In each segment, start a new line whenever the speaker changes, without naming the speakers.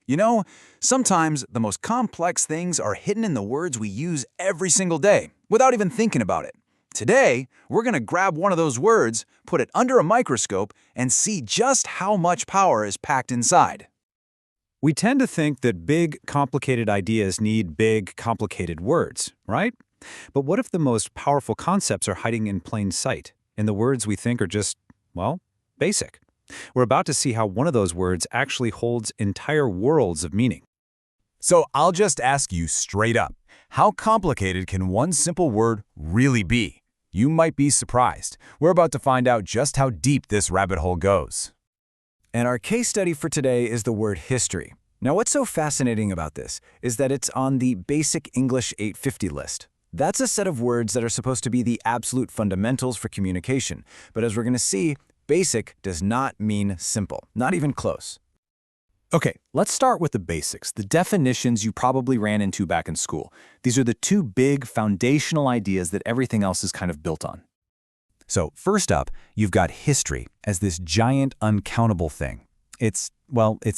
You know, sometimes the most complex things are hidden in the words we use every single day, without even thinking about it. Today, we're going to grab one of those words, put it under a microscope, and see just how much power is packed inside.
We tend to think that big, complicated ideas need big, complicated words, right? But what if the most powerful concepts are hiding in plain sight, and the words we think are just, well, basic? We're about to see how one of those words actually holds entire worlds of meaning.
So I'll just ask you straight up, how complicated can one simple word really be? You might be surprised. We're about to find out just how deep this rabbit hole goes.
And our case study for today is the word history. Now, what's so fascinating about this is that it's on the Basic English 850 list. That's a set of words that are supposed to be the absolute fundamentals for communication. But as we're going to see, basic does not mean simple, not even close.
Okay, let's start with the basics, the definitions you probably ran into back in school. These are the two big foundational ideas that everything else is kind of built on.
So first up, you've got history as this giant uncountable thing. It's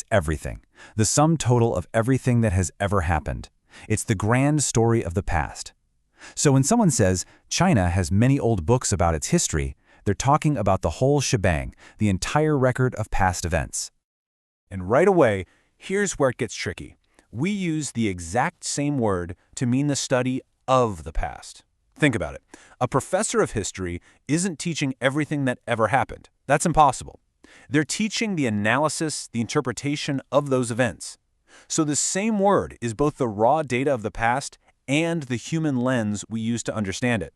everything. The sum total of everything that has ever happened. It's the grand story of the past. So when someone says China has many old books about its history, they're talking about the whole shebang, the entire record of past events.
And right away, here's where it gets tricky. We use the exact same word to mean the study of the past. Think about it. A professor of history isn't teaching everything that ever happened. That's impossible. They're teaching the analysis, the interpretation of those events. So the same word is both the raw data of the past and the human lens we use to understand it.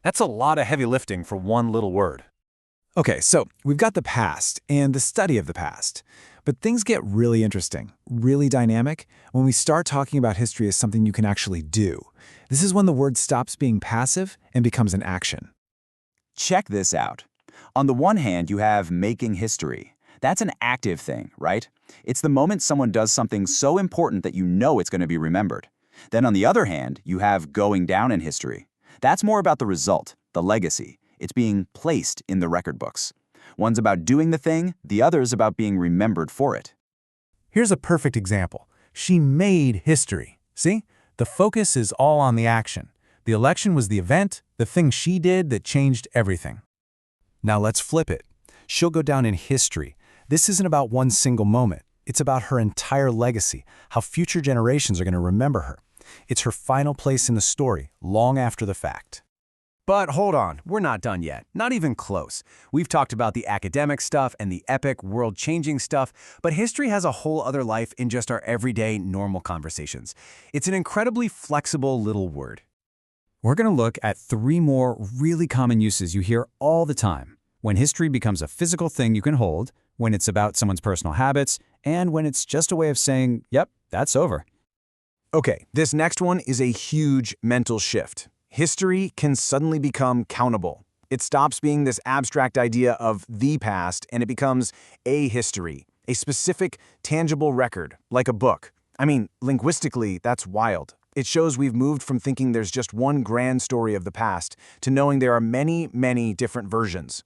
That's a lot of heavy lifting for one little word.
Okay, so we've got the past and the study of the past. But things get really interesting, really dynamic, when we start talking about history as something you can actually do. This is when the word stops being passive and becomes an action.
Check this out. On the one hand, you have making history. That's an active thing, right? It's the moment someone does something so important that you know it's going to be remembered. Then on the other hand, you have going down in history. That's more about the result, the legacy. It's being placed in the record books. One's about doing the thing, the other's about being remembered for it.
Here's a perfect example. She made history. See? The focus is all on the action. The election was the event, the thing she did that changed everything.
Now let's flip it. She'll go down in history. This isn't about one single moment. It's about her entire legacy, how future generations are going to remember her. It's her final place in the story, long after the fact.
But hold on, we're not done yet. Not even close. We've talked about the academic stuff and the epic, world-changing stuff, but history has a whole other life in just our everyday, normal conversations. It's an incredibly flexible little word.
We're going to look at 3 more really common uses you hear all the time. When history becomes a physical thing you can hold, when it's about someone's personal habits, and when it's just a way of saying, yep, that's over.
Okay, this next one is a huge mental shift. History can suddenly become countable. It stops being this abstract idea of the past and it becomes a history, a specific, tangible record, like a book. I mean, linguistically, that's wild. It shows we've moved from thinking there's just one grand story of the past to knowing there are many, many different versions.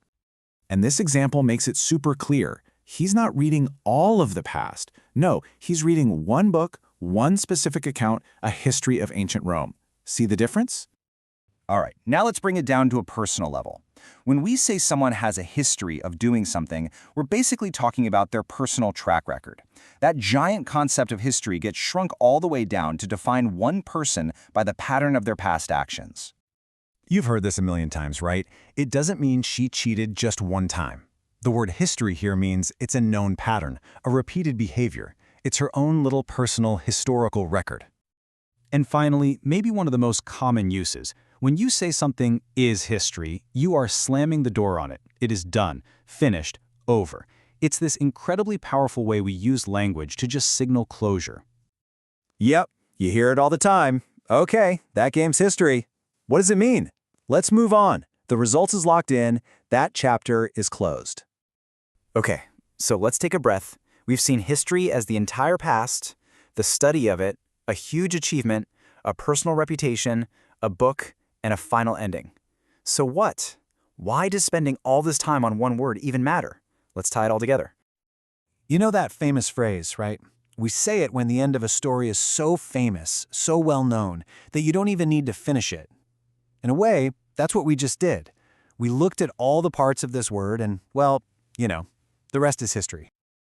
And this example makes it super clear. He's not reading all of the past. No, he's reading one book, one specific account, a history of ancient Rome. See the difference?
All right, now let's bring it down to a personal level. When we say someone has a history of doing something, we're basically talking about their personal track record. That giant concept of history gets shrunk all the way down to define one person by the pattern of their past actions.
You've heard this a million times, right? It doesn't mean she cheated just one time. The word history here means it's a known pattern, a repeated behavior. It's her own little personal historical record.
And finally, maybe one of the most common uses. When you say something is history, you are slamming the door on it. It is done, finished, over. It's this incredibly powerful way we use language to just signal closure.
Yep, you hear it all the time. Okay, that game's history. What does it mean? Let's move on. The result is locked in. That chapter is closed.
Okay, so let's take a breath. We've seen history as the entire past, the study of it, a huge achievement, a personal reputation, a book, and a final ending. So what? Why does spending all this time on one word even matter? Let's tie it all together.
You know that famous phrase, right?
We say it when the end of a story is so famous, so well known, that you don't even need to finish it. In a way, that's what we just did. We looked at all the parts of this word and, well, the rest is history.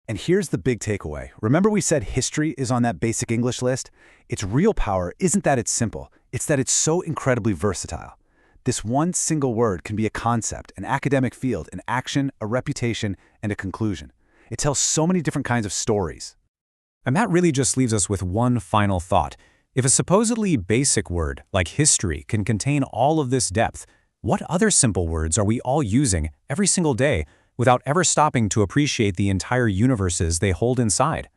And here's the big takeaway. Remember we said history is on that basic English list? Its real power isn't that it's simple, it's that it's so incredibly versatile. This one single word can be a concept, an academic field, an action, a reputation, and a conclusion. It tells so many different kinds of stories.
And that really just leaves us with one final thought. If a supposedly basic word, like history, can contain all of this depth, what other simple words are we all using every single day without ever stopping to appreciate the entire universes they hold inside?